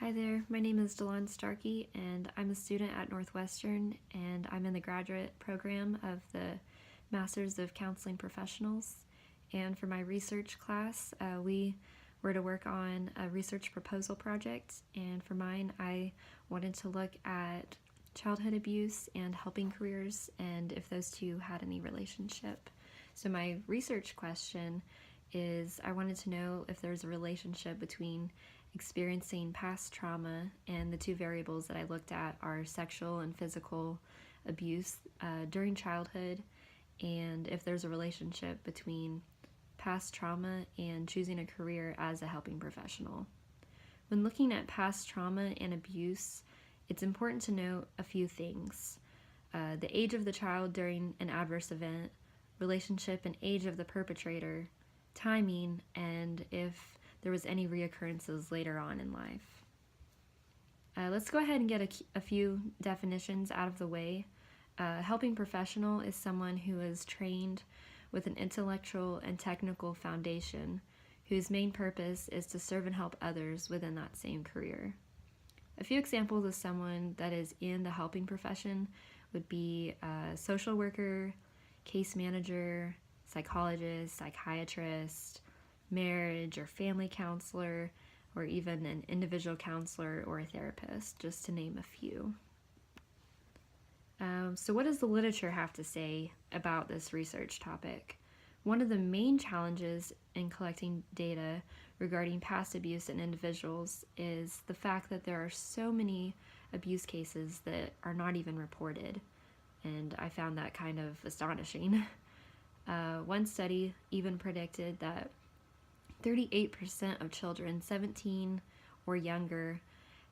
Hi there, my name is Delon Starkey, and I'm a student at Northwestern, and I'm in the graduate program of the Masters of Counseling Professionals. And for my research class, we were to work on a research proposal project, and for mine, I wanted to look at childhood abuse and helping careers, and if those two had any relationship. So my research question is I wanted to know if there's a relationship between experiencing past trauma, and the two variables that I looked at are sexual and physical abuse during childhood, and if there's a relationship between past trauma and choosing a career as a helping professional. When looking at past trauma and abuse, it's important to note a few things. The age of the child during an adverse event, relationship and age of the perpetrator, timing, and if there was any reoccurrences later on in life. Let's go ahead and get a few definitions out of the way. A helping professional is someone who is trained with an intellectual and technical foundation whose main purpose is to serve and help others within that same career. A few examples of someone that is in the helping profession would be a social worker, case manager, psychologist, psychiatrist, marriage or family counselor, or even an individual counselor or a therapist, just to name a few. So what does the literature have to say about this research topic? One of the main challenges in collecting data regarding past abuse in individuals is the fact that there are so many abuse cases that are not even reported, and I found that kind of astonishing. One study even predicted that 38% of children 17 or younger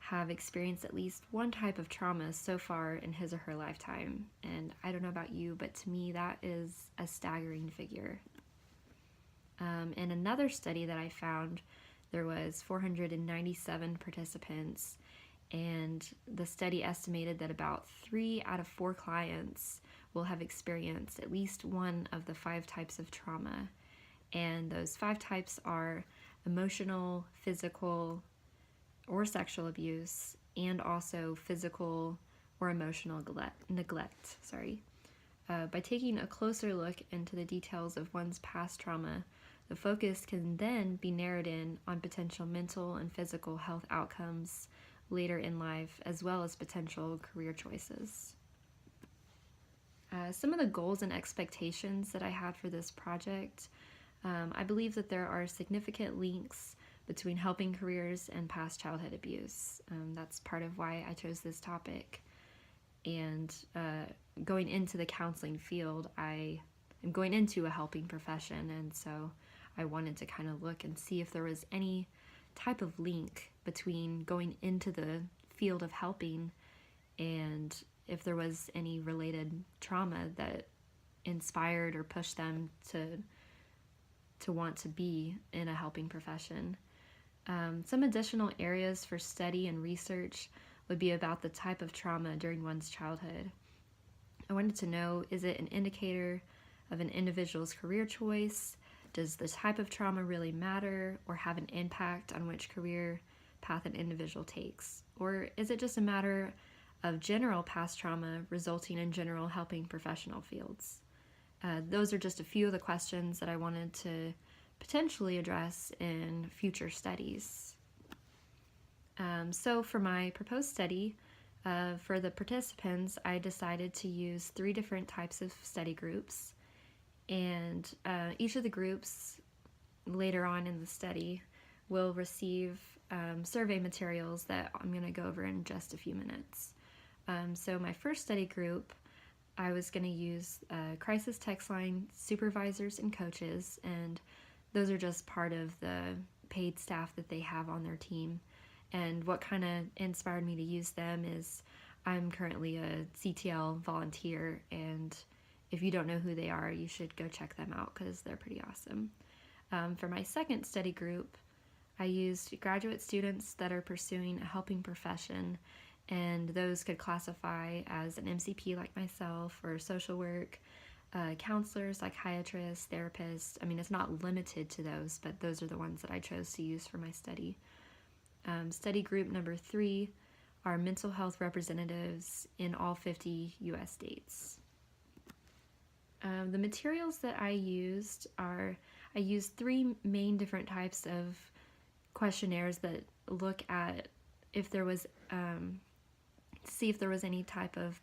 have experienced at least one type of trauma so far in his or her lifetime. And I don't know about you, but to me that is a staggering figure. In another study that I found, there was 497 participants, and the study estimated that about 3 out of 4 clients will have experienced at least one of the 5 types of trauma. And those 5 types are emotional, physical, or sexual abuse, and also physical or emotional neglect. By taking a closer look into the details of one's past trauma, the focus can then be narrowed in on potential mental and physical health outcomes later in life, as well as potential career choices. Some of the goals and expectations that I had for this project, I believe that there are significant links between helping careers and past childhood abuse. That's part of why I chose this topic. And going into the counseling field, I am going into a helping profession, and so I wanted to kind of look and see if there was any type of link between going into the field of helping and if there was any related trauma that inspired or pushed them to want to be in a helping profession. Some additional areas for study and research would be about the type of trauma during one's childhood. I wanted to know, is it an indicator of an individual's career choice? Does the type of trauma really matter or have an impact on which career path an individual takes? Or is it just a matter of general past trauma resulting in general helping professional fields? Those are just a few of the questions that I wanted to potentially address in future studies. So for my proposed study, for the participants, I decided to use 3 different types of study groups, and each of the groups later on in the study will receive survey materials that I'm going to go over in just a few minutes. So my first study group, I was going to use crisis text line supervisors and coaches, and those are just part of the paid staff that they have on their team. And what kind of inspired me to use them is I'm currently a CTL volunteer, and if you don't know who they are, you should go check them out because they're pretty awesome. For my second study group, I used graduate students that are pursuing a helping profession, and those could classify as an MCP like myself, or social work, counselors, psychiatrists, therapists. I mean, it's not limited to those, but those are the ones that I chose to use for my study. Study group number 3 are mental health representatives in all 50 U.S. states. The materials that I used I used 3 main different types of questionnaires that look at if there was, see if there was any type of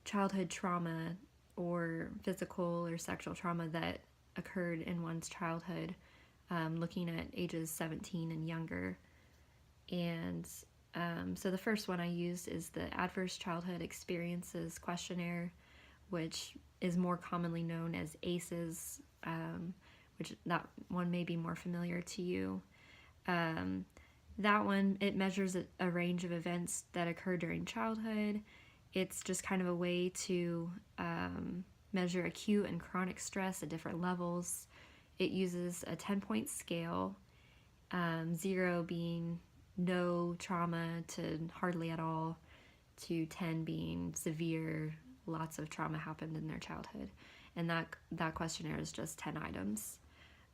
childhood trauma or physical or sexual trauma that occurred in one's childhood, looking at ages 17 and younger. And so the first one I used is the Adverse Childhood Experiences Questionnaire, which is more commonly known as ACEs, which that one may be more familiar to you. That one, it measures a range of events that occur during childhood. It's just kind of a way to measure acute and chronic stress at different levels. It uses a 10-point scale, 0 being no trauma to hardly at all, to 10 being severe, lots of trauma happened in their childhood. And that questionnaire is just 10 items.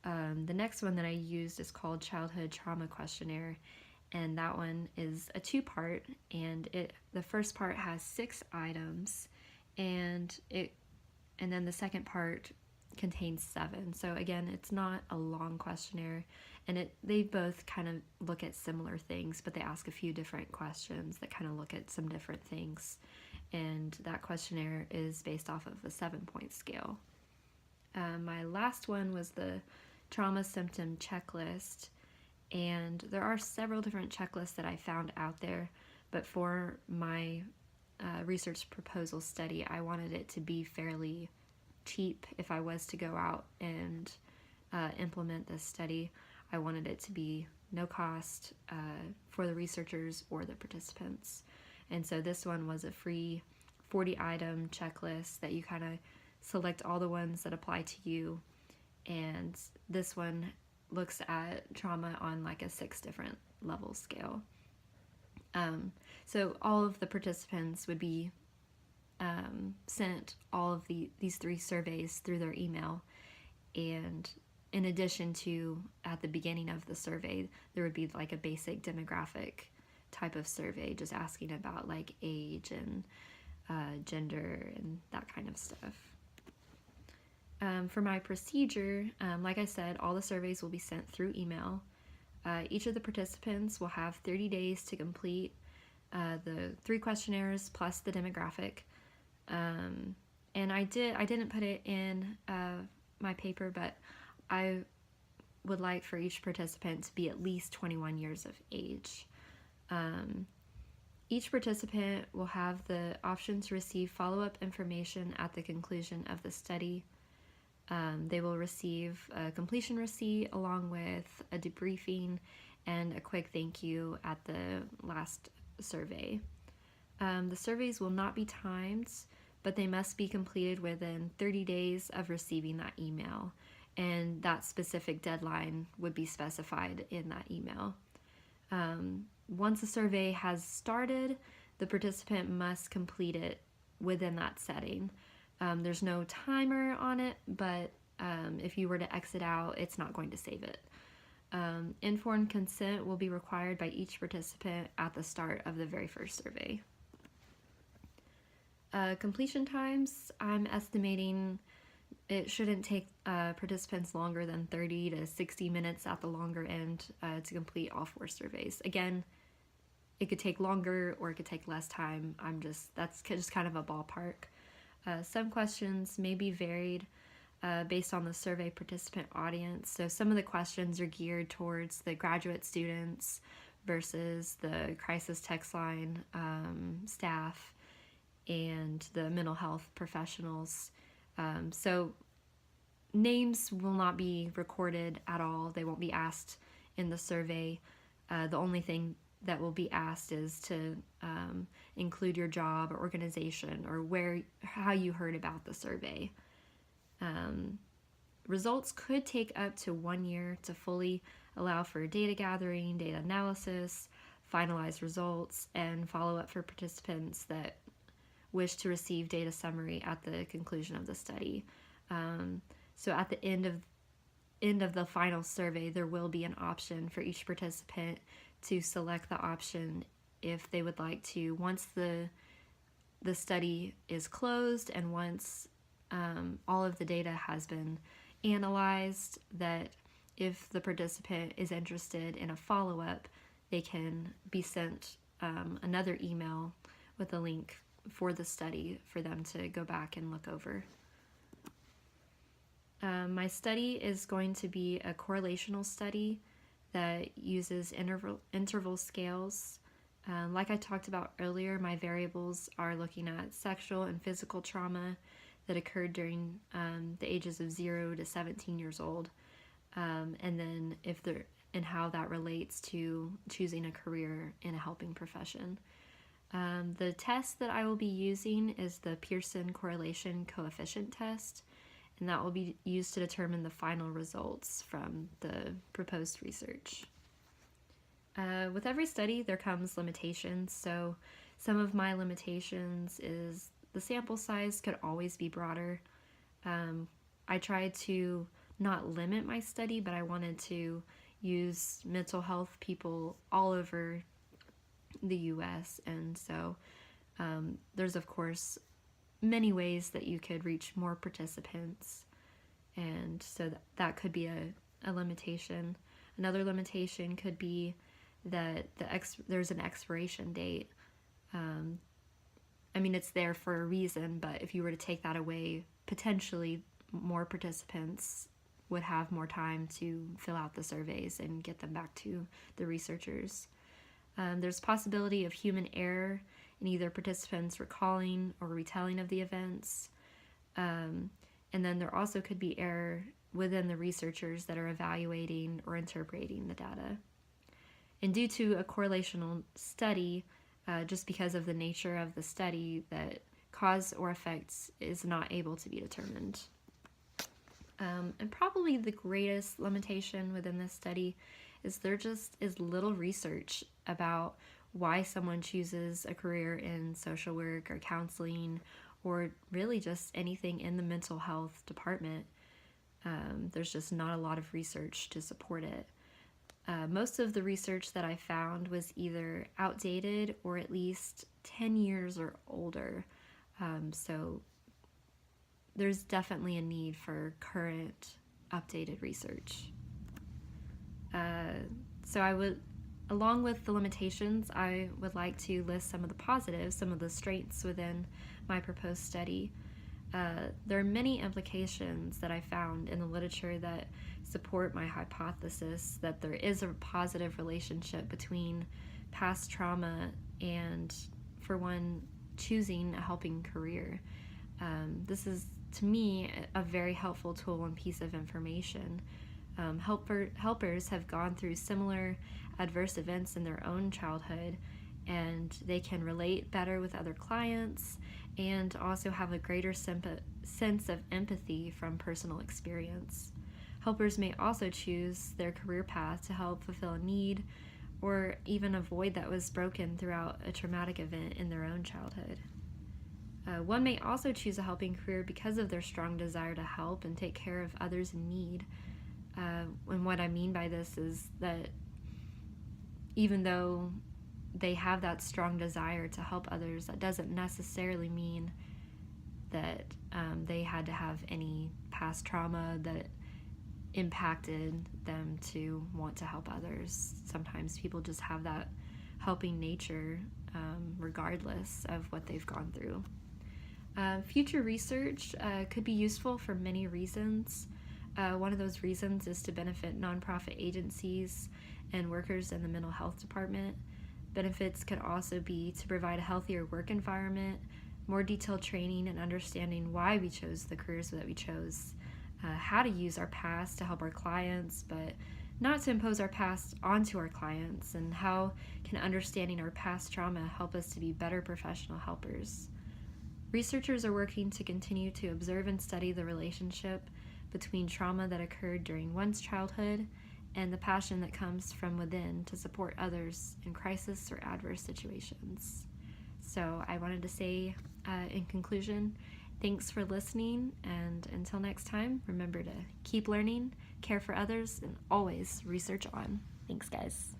The next one that I used is called Childhood Trauma Questionnaire, and that one is a 2-part, and the first part has 6 items, and then the second part contains 7. So again, it's not a long questionnaire, and they both kind of look at similar things, but they ask a few different questions that kind of look at some different things. And that questionnaire is based off of a 7-point scale. My last one was the Trauma Symptom Checklist, and there are several different checklists that I found out there, but for my research proposal study, I wanted it to be fairly cheap. If I was to go out and implement this study, I wanted it to be no cost for the researchers or the participants. And so this one was a free 40-item checklist that you kind of select all the ones that apply to you. And this one looks at trauma on like a 6 different level scale. So all of the participants would be sent all of these 3 surveys through their email. And in addition to, at the beginning of the survey, there would be like a basic demographic type of survey, just asking about like age and gender and that kind of stuff. For my procedure, like I said, all the surveys will be sent through email. Each of the participants will have 30 days to complete the 3 questionnaires plus the demographic. And I didn't put it in my paper, but I would like for each participant to be at least 21 years of age. Each participant will have the option to receive follow-up information at the conclusion of the study. They will receive a completion receipt along with a debriefing and a quick thank you at the last survey. The surveys will not be timed, but they must be completed within 30 days of receiving that email, and that specific deadline would be specified in that email. Once a survey has started, the participant must complete it within that setting. There's no timer on it, but if you were to exit out, it's not going to save it. Informed consent will be required by each participant at the start of the very first survey. Completion times, I'm estimating it shouldn't take participants longer than 30 to 60 minutes at the longer end to complete all 4 surveys. Again, it could take longer or it could take less time. That's just kind of a ballpark. Some questions may be varied based on the survey participant audience. So some of the questions are geared towards the graduate students versus the crisis text line staff and the mental health professionals. So names will not be recorded at all. They won't be asked in the survey. The only thing that will be asked is to include your job or organization or how you heard about the survey. Results could take up to 1 year to fully allow for data gathering, data analysis, finalized results, and follow-up for participants that wish to receive data summary at the conclusion of the study. So at the end of the final survey, there will be an option for each participant to select the option if they would like to, once the study is closed and once all of the data has been analyzed, that if the participant is interested in a follow-up, they can be sent another email with a link for the study for them to go back and look over. My study is going to be a correlational study that uses interval scales. Like I talked about earlier, my variables are looking at sexual and physical trauma that occurred during the ages of 0 to 17 years old, and then and how that relates to choosing a career in a helping profession. The test that I will be using is the Pearson Correlation Coefficient test, and that will be used to determine the final results from the proposed research. With every study, there comes limitations. So some of my limitations is the sample size could always be broader. I tried to not limit my study, but I wanted to use mental health people all over the US, and so there's of course many ways that you could reach more participants, and so that could be a limitation. Another limitation could be that there's an expiration date. I mean, it's there for a reason, but if you were to take that away, potentially more participants would have more time to fill out the surveys and get them back to the researchers. There's possibility of human error in either participants recalling or retelling of the events. And then there also could be error within the researchers that are evaluating or interpreting the data. And due to a correlational study, just because of the nature of the study, that cause or effects is not able to be determined. And probably the greatest limitation within this study is there just is little research about why someone chooses a career in social work or counseling, or really just anything in the mental health department. There's just not a lot of research to support it. Most of the research that I found was either outdated or at least 10 years or older. So there's definitely a need for current, updated research. So along with the limitations, I would like to list some of the positives, some of the strengths within my proposed study. There are many implications that I found in the literature that support my hypothesis that there is a positive relationship between past trauma and, for one, choosing a helping career. This is, to me, a very helpful tool and piece of information. Helpers have gone through similar adverse events in their own childhood, and they can relate better with other clients and also have a greater sense of empathy from personal experience. Helpers may also choose their career path to help fulfill a need or even a void that was broken throughout a traumatic event in their own childhood. One may also choose a helping career because of their strong desire to help and take care of others in need. And what I mean by this is that even though they have that strong desire to help others, that doesn't necessarily mean that they had to have any past trauma that impacted them to want to help others. Sometimes people just have that helping nature regardless of what they've gone through. Future research could be useful for many reasons. One of those reasons is to benefit nonprofit agencies and workers in the mental health department. Benefits could also be to provide a healthier work environment, more detailed training and understanding why we chose the careers that we chose, how to use our past to help our clients, but not to impose our past onto our clients, and how can understanding our past trauma help us to be better professional helpers. Researchers are working to continue to observe and study the relationship between trauma that occurred during one's childhood and the passion that comes from within to support others in crisis or adverse situations. So I wanted to say, in conclusion, thanks for listening, and until next time, remember to keep learning, care for others, and always research on. Thanks, guys.